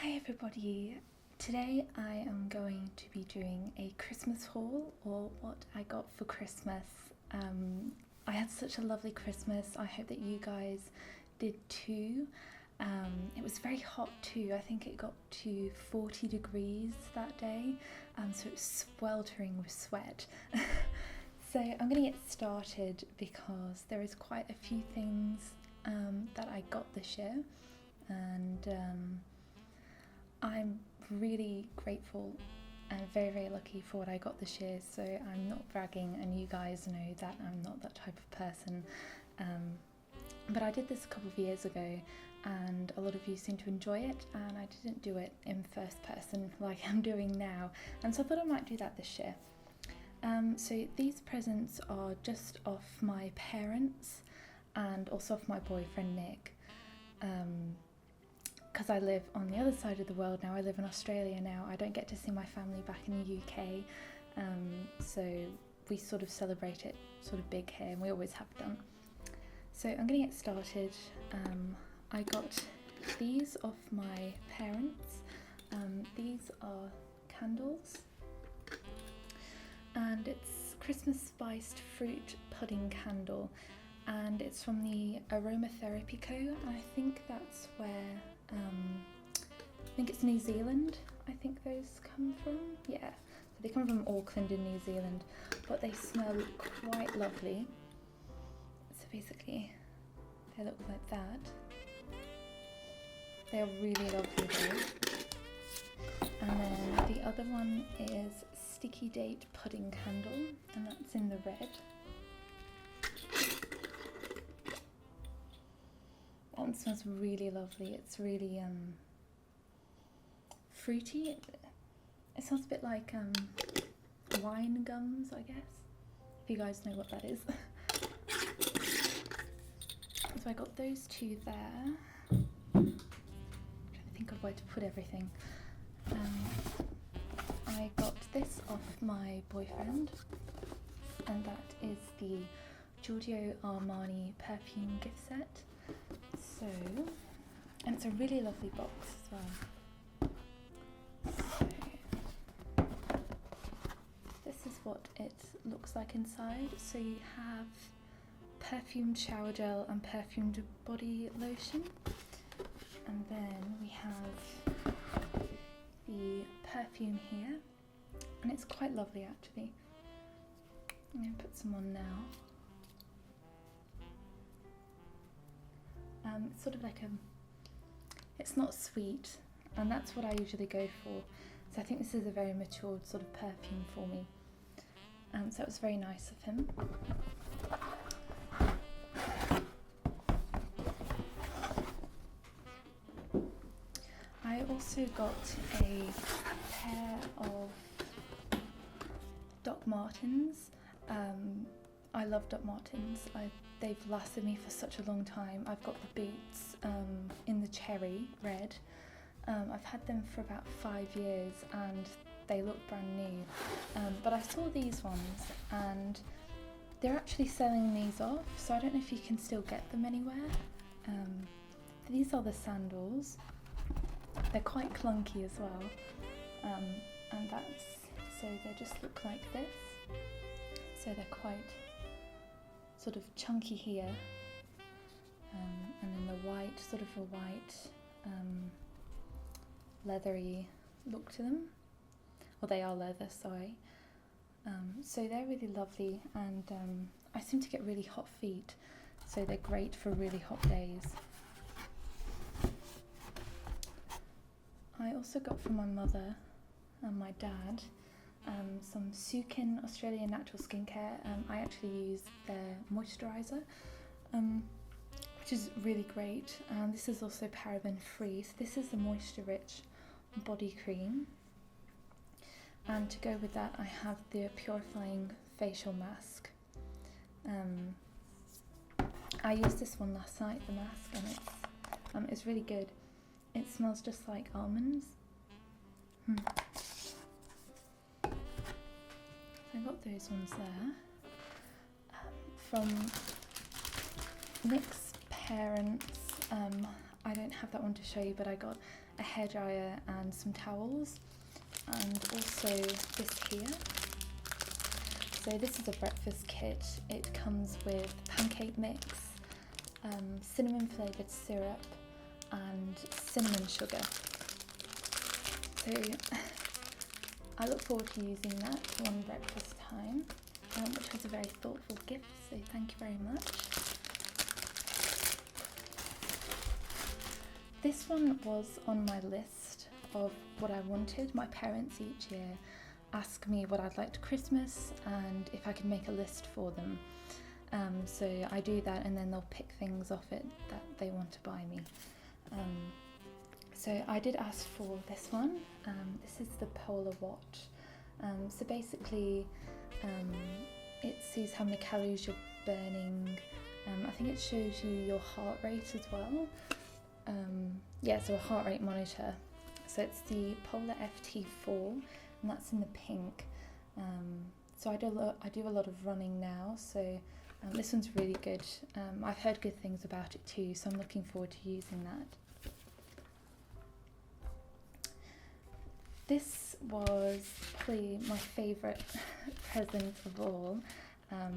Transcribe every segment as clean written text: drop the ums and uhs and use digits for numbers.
Hi everybody! Today I am going to be doing a Christmas haul, or what I got for Christmas. I had such a lovely Christmas. I hope that you guys did too. It was very hot too. I think it got to 40 degrees that day, so it was sweltering with sweat. So I'm going to get started because there is quite a few things that I got this year, and I'm really grateful and very, very lucky for what I got this year. So I'm not bragging, and you guys know that I'm not that type of person. But I did this a couple of years ago, and a lot of you seem to enjoy it, and I didn't do it in first person like I'm doing now, and so I thought I might do that this year. So these presents are just off my parents and also off my boyfriend Nick. Because I live on the other side of the world now. I live in Australia now. I don't get to see my family back in the UK, so we sort of celebrate it sort of big here, and we always have done. So I'm going to get started. I got these off my parents. These are candles, and it's Christmas spiced fruit pudding candle, and it's from the Aromatherapy Co. I think that's where I think it's New Zealand. I think those come from, yeah. So they come from Auckland in New Zealand, but they smell quite lovely. So basically, they look like that. They're really lovely though. And then the other one is Sticky Date Pudding Candle, and that's in the red. That one smells really lovely. It's really fruity. It smells a bit like wine gums, I guess, if you guys know what that is. So I got those two there. I'm trying to think of where to put everything. I got this off my boyfriend, and that is the Giorgio Armani perfume gift set. So, and it's a really lovely box as well. So, this is what it looks like inside. So you have perfumed shower gel and perfumed body lotion, and then we have the perfume here, and it's quite lovely actually. I'm going to put some on now. It's sort of like it's not sweet, and that's what I usually go for. So I think this is a very matured sort of perfume for me. So it was very nice of him. I also got a pair of Doc Martens. I love Doc Martens. They've lasted me for such a long time. I've got the boots in the cherry red. I've had them for about 5 years, and they look brand new. But I saw these ones, and they're actually selling these off, so I don't know if you can still get them anywhere. These are the sandals. They're quite clunky as well, and so they just look like this. So they're quite sort of chunky here, and then the white, sort of a white leathery look to them. Well, they are leather, sorry. So they're really lovely, and I seem to get really hot feet, so they're great for really hot days. I also got from my mother and my dad some Sukin Australian Natural Skincare. I actually use their moisturiser, which is really great. This is also paraben free. So this is the Moisture Rich body cream. And to go with that, I have the Purifying Facial Mask. I used this one last night, the mask, and it's really good. It smells just like almonds. So I got those ones there. From Nick's parents, I don't have that one to show you, but I got a hairdryer and some towels, and also this here. So this is a breakfast kit. It comes with pancake mix, cinnamon flavoured syrup and cinnamon sugar. So I look forward to using that one breakfast time, which was a very thoughtful gift, so thank you very much. This one was on my list of what I wanted. My parents each year ask me what I'd like to Christmas and if I could make a list for them. So I do that, and then they'll pick things off it that they want to buy me. So I did ask for this one. This is the Polar Watch. So basically it sees how many calories you're burning. I think it shows you your heart rate as well. Yeah, so a heart rate monitor. So it's the Polar FT4, and that's in the pink. So I do a lot of running now, so this one's really good. I've heard good things about it too, so I'm looking forward to using that. This was probably my favourite present of all.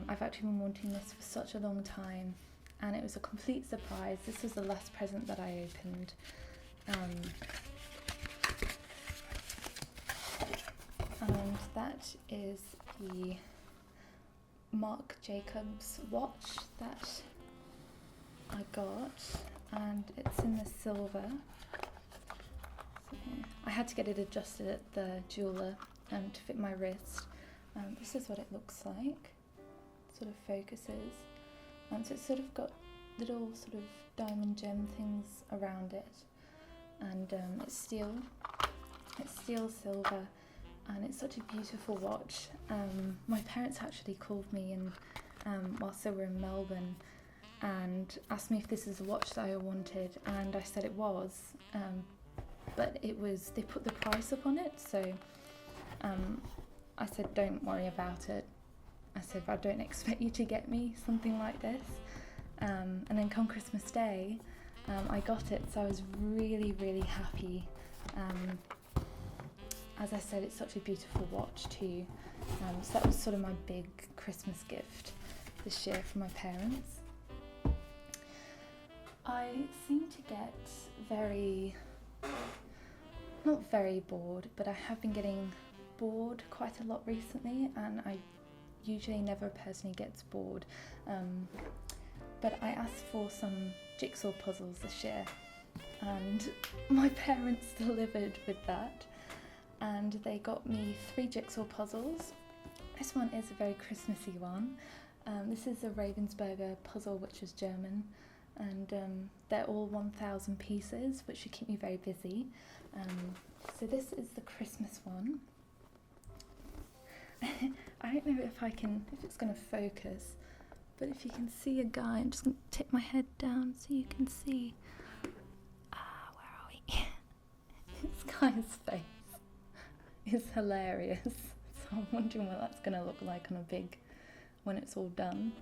I've actually been wanting this for such a long time, and it was a complete surprise. This was the last present that I opened. And that is the Marc Jacobs watch that I got, and it's in the silver. So I had to get it adjusted at the jeweler to fit my wrist. This is what it looks like. It sort of focuses. So it's sort of got little sort of diamond gem things around it, and it's steel silver, and it's such a beautiful watch. My parents actually called me whilst they were in Melbourne and asked me if this is the watch that I wanted, and I said it was, but they put the price up on it, so I said don't worry about it. I said I don't expect you to get me something like this. And then come Christmas Day, I got it, so I was really, really happy. As I said, it's such a beautiful watch too. So that was sort of my big Christmas gift this year from my parents. I seem to get not very bored, but I have been getting bored quite a lot recently, and I usually never personally gets bored. But I asked for some jigsaw puzzles this year, and my parents delivered with that, and they got me 3 jigsaw puzzles. This one is a very Christmassy one. This is a Ravensburger puzzle, which is German, and they're all 1,000 pieces, which should keep me very busy. So this is the Christmas one. I don't know if it's going to focus, but if you can see a guy, I'm just going to tip my head down so you can see. Where are we? This guy's face is hilarious. So I'm wondering what that's going to look like when it's all done.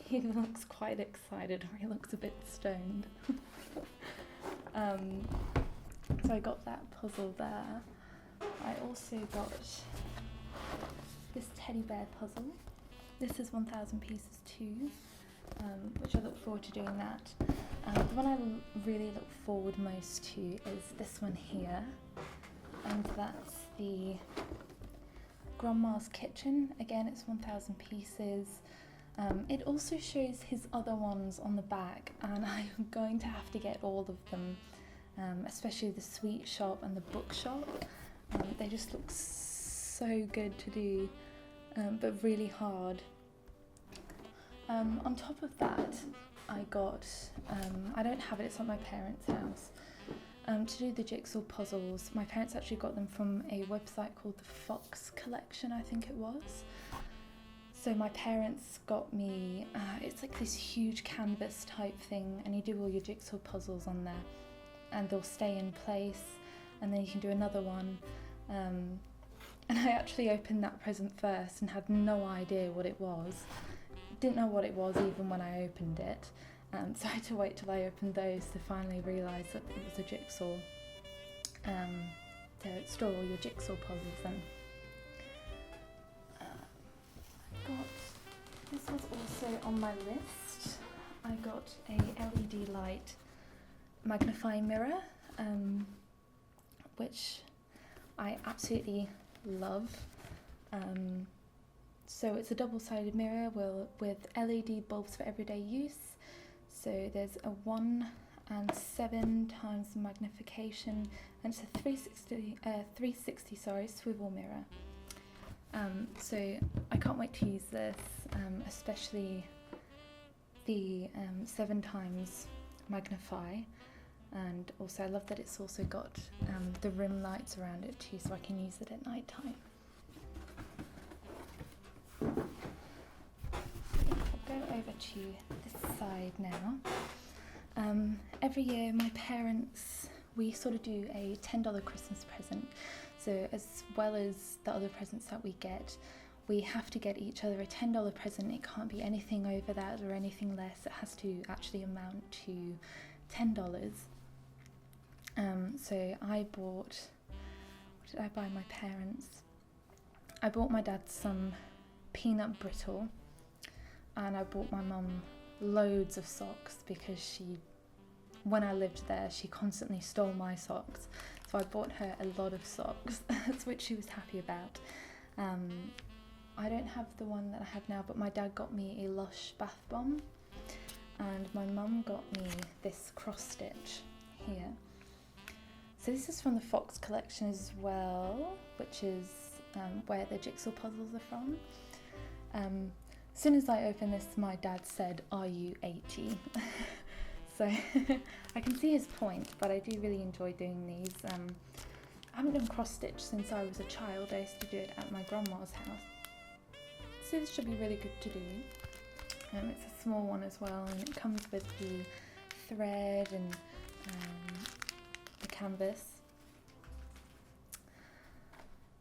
He looks quite excited, or he looks a bit stoned. So I got that puzzle there. I also got this teddy bear puzzle. This is 1,000 pieces too, which I look forward to doing that. The one I really look forward most to is this one here, and that's the Grandma's Kitchen. Again, it's 1,000 pieces. It also shows his other ones on the back, and I'm going to have to get all of them, especially the sweet shop and the bookshop. They just look so good to do, but really hard. On top of that, I got, I don't have it, it's at my parents' house, to do the jigsaw puzzles. My parents actually got them from a website called the Fox Collection, I think it was. So my parents got me, it's like this huge canvas type thing, and you do all your jigsaw puzzles on there, and they'll stay in place, and then you can do another one. And I actually opened that present first and had no idea what it was. Didn't know what it was even when I opened it. So I had to wait till I opened those to finally realise that it was a jigsaw, to store all your jigsaw puzzles in. This was also on my list. I got a LED light magnifying mirror, which I absolutely love. So it's a double-sided mirror with LED bulbs for everyday use. So there's a 1 and 7 times magnification, and it's a 360 swivel mirror. So I can't wait to use this, especially the 7 times magnify, and also I love that it's also got the rim lights around it too, so I can use it at night time. I'll go over to this side now. Every year my parents, we sort of do a $10 Christmas present. So as well as the other presents that we get, we have to get each other a $10 present. It can't be anything over that or anything less. It has to actually amount to $10. So I bought, what did I buy my parents? I bought my dad some peanut brittle, and I bought my mum loads of socks because when I lived there, she constantly stole my socks. So I bought her a lot of socks, which she was happy about. I don't have the one that I have now, but my dad got me a Lush bath bomb, and my mum got me this cross stitch here. So this is from the Fox collection as well, which is where the jigsaw puzzles are from. As soon as I opened this, my dad said, "Are you 80?" So I can see his point, but I do really enjoy doing these. I haven't done cross stitch since I was a child. I used to do it at my grandma's house. So this should be really good to do. It's a small one as well, and it comes with the thread and the canvas.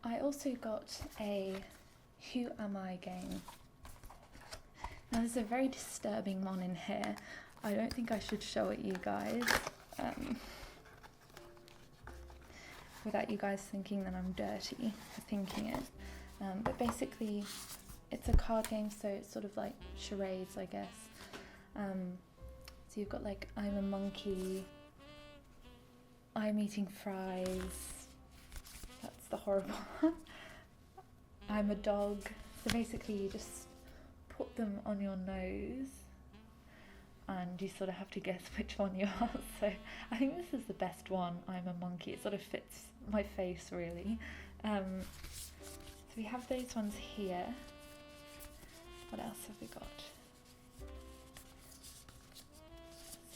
I also got a Who Am I game. Now there's a very disturbing one in here. I don't think I should show it you guys, without you guys thinking that I'm dirty for thinking it. But basically, it's a card game, so it's sort of like charades, I guess. So you've got like, I'm a monkey, I'm eating fries, that's the horrible one. I'm a dog. So basically you just put them on your nose, and you sort of have to guess which one you are. So I think this is the best one, I'm a monkey. It sort of fits my face really. So we have those ones here. What else have we got?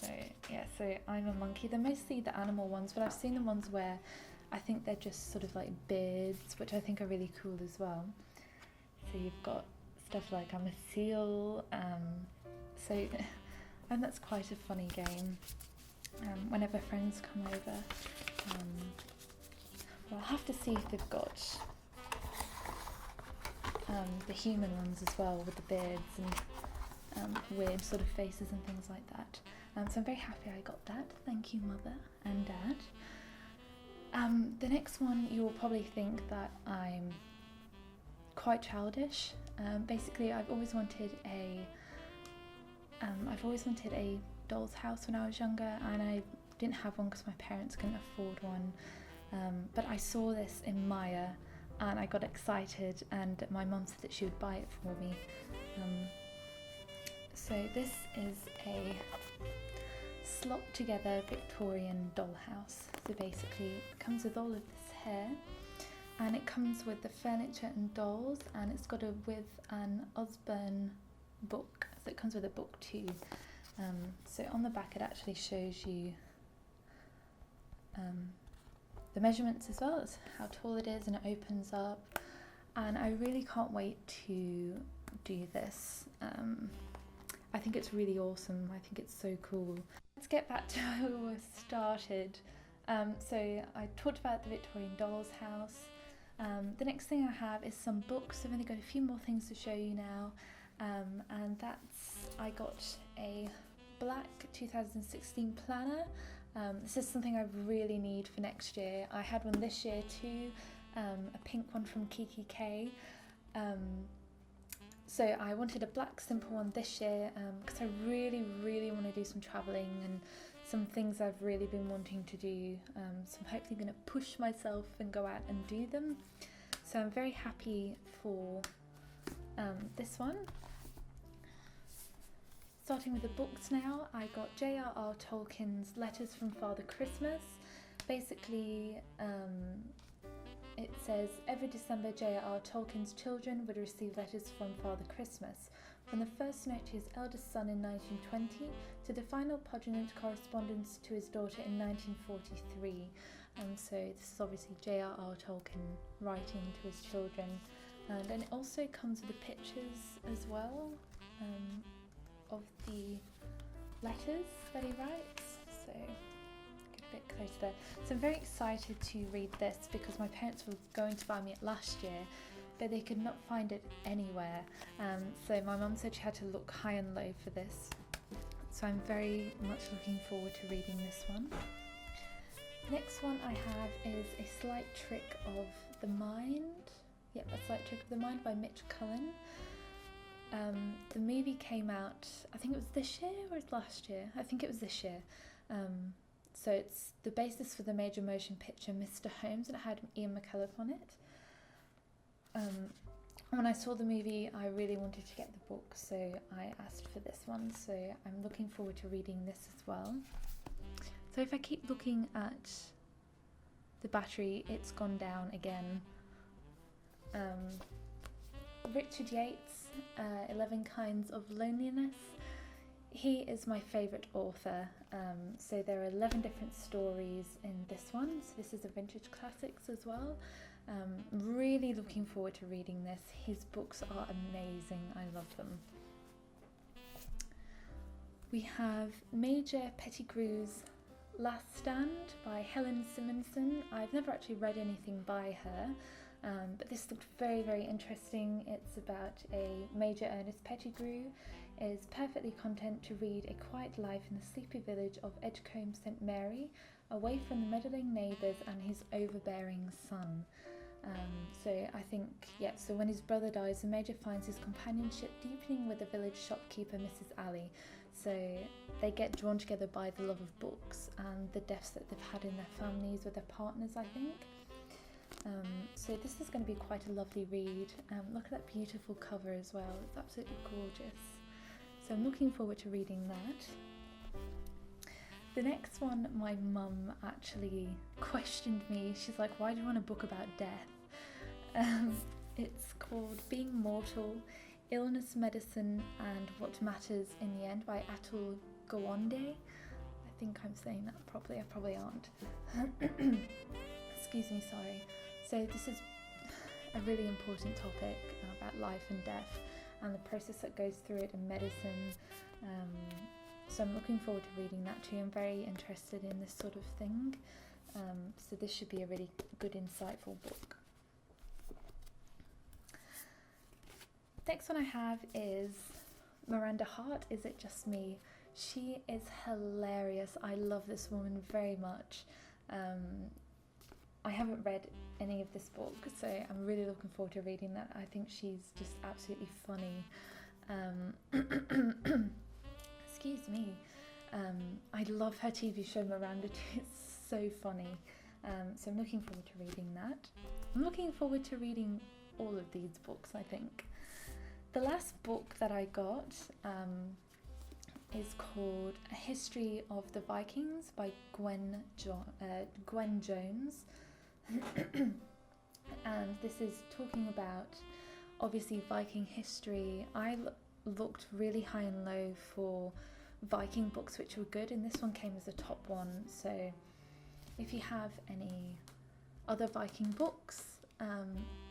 So yeah, so I'm a monkey. They're mostly the animal ones, but I've seen the ones where I think they're just sort of like beards, which I think are really cool as well. So you've got stuff like I'm a seal, and that's quite a funny game. Whenever friends come over, well, I'll have to see if they've got the human ones as well, with the beards and weird sort of faces and things like that. So I'm very happy I got that. Thank you, Mother and Dad. The next one, you will probably think that I'm quite childish. Basically, I've always wanted a doll's house when I was younger, and I didn't have one because my parents couldn't afford one. But I saw this in Maya, and I got excited, and my mum said that she would buy it for me. So this is a slot together Victorian dollhouse. So basically it comes with all of this hair, and it comes with the furniture and dolls, and it's got with an Osborne book, so it comes with a book too. So on the back it actually shows you the measurements as well as how tall it is, and it opens up, and I really can't wait to do this. I think it's really awesome. I think it's so cool. Let's get back to how we started. So I talked about the Victorian doll's house. The next thing I have is some books. I've only got a few more things to show you now, and I got a black 2016 planner. This is something I really need for next year. I had one this year too, a pink one from Kiki K. So I wanted a black simple one this year because I really want to do some travelling and some things I've really been wanting to do. So I'm hopefully going to push myself and go out and do them. So I'm very happy for this one. Starting with the books now, I got J.R.R. Tolkien's Letters from Father Christmas. Basically, it says, every December J.R.R. Tolkien's children would receive letters from Father Christmas, from the first note to his eldest son in 1920 to the final poignant correspondence to his daughter in 1943. So this is obviously J.R.R. Tolkien writing to his children. And then it also comes with the pictures as well of the letters that he writes. So bit close there. So I'm very excited to read this because my parents were going to buy me it last year, but they could not find it anywhere. So my mum said she had to look high and low for this. So I'm very much looking forward to reading this one. Next one I have is A Slight Trick of the Mind. Yep, A Slight Trick of the Mind by Mitch Cullen. The movie came out, I think it was this year or last year? I think it was this year. So it's the basis for the major motion picture Mr. Holmes, and it had Ian McKellen on it. When I saw the movie, I really wanted to get the book, so I asked for this one. So I'm looking forward to reading this as well. So if I keep looking at the battery, it's gone down again. Richard Yates, 11 Kinds of Loneliness. He is my favourite author, so there are 11 different stories in this one, so this is a vintage classics as well. Really looking forward to reading this. His books are amazing, I love them. We have Major Pettigrew's Last Stand by Helen Simonson. I've never actually read anything by her, but this looked very interesting. It's about a Major Ernest Pettigrew is perfectly content to lead a quiet life in the sleepy village of Edgecombe St Mary, away from the meddling neighbours and his overbearing son. So I think, so when his brother dies, the Major finds his companionship deepening with the village shopkeeper Mrs Alley. So they get drawn together by the love of books and the deaths that they've had in their families with their partners, I think. So this is going to be quite a lovely read. Look at that beautiful cover as well, it's absolutely gorgeous. So I'm looking forward to reading that. The next one, my mum actually questioned me. She's like, why do you want a book about death? It's called Being Mortal, Illness, Medicine and What Matters in the End by Atul Gawande. I think I'm saying that properly, I probably aren't. Excuse me, sorry. So this is a really important topic about life and death and the process that goes through it in medicine. So I'm looking forward to reading that too. I'm very interested in this sort of thing. So this should be a really good, insightful book. Next one I have is Miranda Hart, Is It Just Me? She is hilarious. I love this woman very much. I haven't read any of this book, so I'm really looking forward to reading that. I think she's just absolutely funny. Excuse me. I love her TV show Miranda too. It's so funny. So I'm looking forward to reading that. I'm looking forward to reading all of these books, I think. The last book that I got is called A History of the Vikings by Gwen Jones. And this is talking about, obviously, Viking history. I looked really high and low for Viking books which were good, and this one came as a top one. So if you have any other Viking books,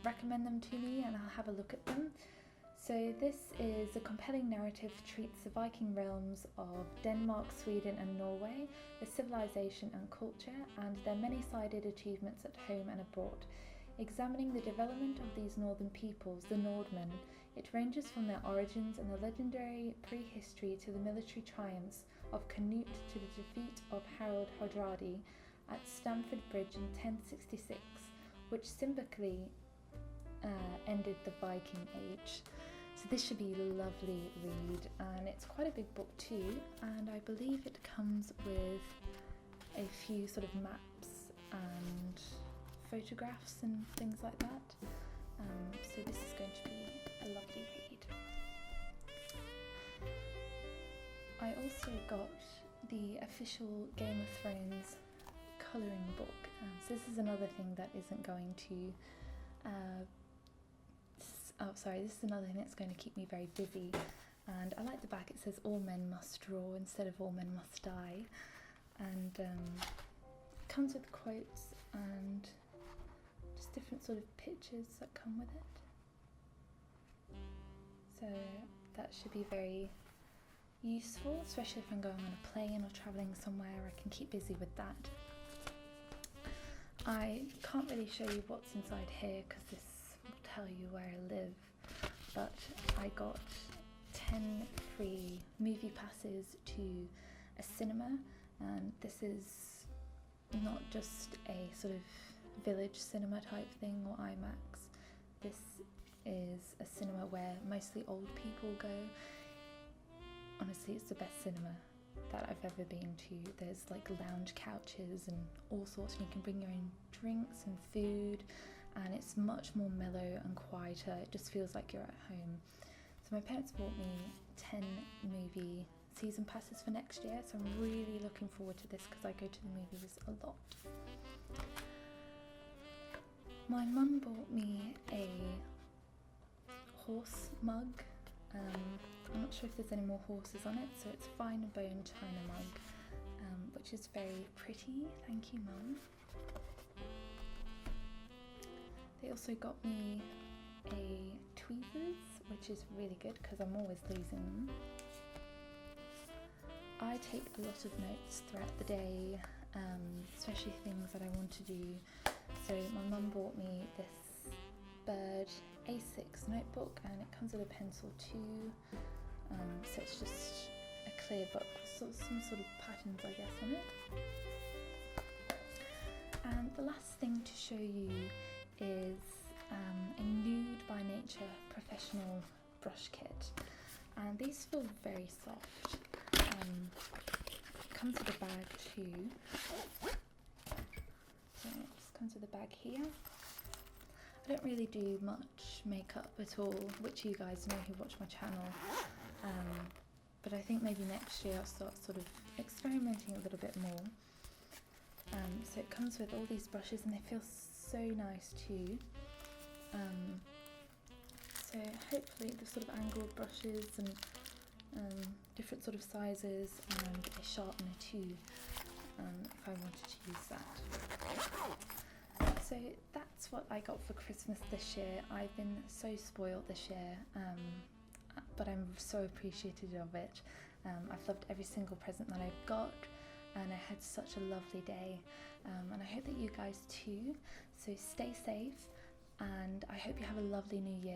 recommend them to me and I'll have a look at them. So this is a compelling narrative, treats the Viking realms of Denmark, Sweden and Norway, their civilization and culture, and their many-sided achievements at home and abroad. Examining the development of these northern peoples, the Nordmen, it ranges from their origins in the legendary prehistory to the military triumphs of Canute to the defeat of Harold Hardrada at Stamford Bridge in 1066, which symbolically ended the Viking Age. So this should be a lovely read, and it's quite a big book too, and I believe it comes with a few sort of maps and photographs and things like that. So this is going to be a lovely read. I also got the official Game of Thrones colouring book. So this is another thing that isn't going to this is another thing that's going to keep me very busy. And I like the back, it says all men must draw instead of all men must die. And it comes with quotes and just different sort of pictures that come with it. So that should be very useful, especially if I'm going on a plane or travelling somewhere. I can keep busy with that. I can't really show you what's inside here because this will tell you where I live, but I got 10 free movie passes to a cinema, and this is not just a sort of village cinema type thing or IMAX. This is a cinema where mostly old people go. Honestly, it's the best cinema that I've ever been to. There's like lounge couches and all sorts, and you can bring your own drinks and food, and it's much more mellow and quieter. It just feels like you're at home. So my parents bought me 10 movie season passes for next year, so I'm really looking forward to this because I go to the movies a lot. My mum bought me a horse mug. I'm not sure if there's any more horses on it, so it's fine and bone china mug, which is very pretty. Thank you, Mum. They also got me a tweezers, which is really good because I'm always losing them. I take a lot of notes throughout the day, especially things that I want to do. So my mum bought me this bird A6 notebook, and it comes with a pencil too. So it's just a clear book with some sort of patterns, I guess, on it. And the last thing to show you is a Nude by Nature professional brush kit, and these feel very soft. It comes with a bag too. So it just comes with a bag here. I don't really do much makeup at all, which you guys know who watch my channel, but I think maybe next year I'll start sort of experimenting a little bit more. So it comes with all these brushes, and they feel so nice too. So hopefully the sort of angled brushes and different sort of sizes, and a sharpener too, if I wanted to use that. So that's what I got for Christmas this year. I've been so spoiled this year, but I'm so appreciative of it. I've loved every single present that I've got, and I had such a lovely day, and I hope that you guys too. So stay safe, and I hope you have a lovely new year.